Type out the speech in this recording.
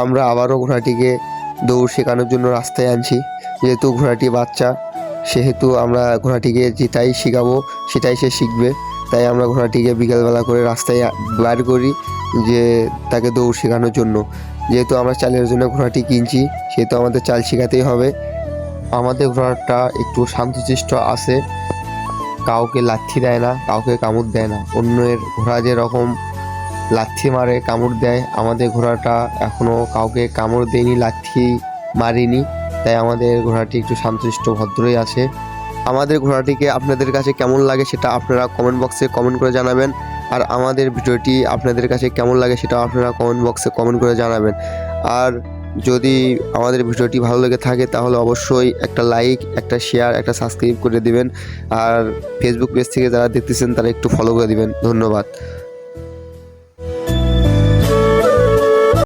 আমরা আবারও ঘোড়াটিকে দৌড় শেখানোর জন্য রাস্তায় আনছি। যেহেতু ঘোড়াটি বাচ্চা, সেহেতু আমরা ঘোড়াটিকে যেটাই শেখাবো সেটাই সে শিখবে। তাই আমরা ঘোড়াটিকে বিকেলবেলা করে রাস্তায় বার করি যে তাকে দৌড় শেখানোর জন্য। যেহেতু আমরা চালের জন্য ঘোড়াটি কিনছি, সেহেতু আমাদের চাল শেখাতেই হবে। আমাদের ঘোড়াটা একটু শান্তশিষ্ট আছে, কাউকে লাথি দেয় না, কাউকে কামড় দেয় না। অন্যের ঘোড়া যেরকম লাথি মারে, কামড় দেয়, আমাদের ঘোড়াটা এখনও কাউকে কামড় দেয়নি, লাথি মারিনি। তাই আমাদের ঘোড়াটি একটু শান্তশিষ্ট ভদ্রই আছে। আমাদের ঘোড়াটিকে আপনাদের কাছে কেমন লাগে সেটা আপনারা কমেন্ট বক্সে কমেন্ট করে জানাবেন। আর আমাদের ভিডিওটি আপনাদের কাছে কেমন লাগে সেটা আপনারা কমেন্ট বক্সে কমেন্ট করে জানাবেন। আর যদি আমাদের ভিডিওটি ভালো লেগে থাকে তাহলে অবশ্যই একটা লাইক, একটা শেয়ার, একটা সাবস্ক্রাইব করে দিবেন। আর ফেসবুক পেজ থেকে যারা দেখতেছেন তারা একটু ফলো করে দিবেন। ধন্যবাদ।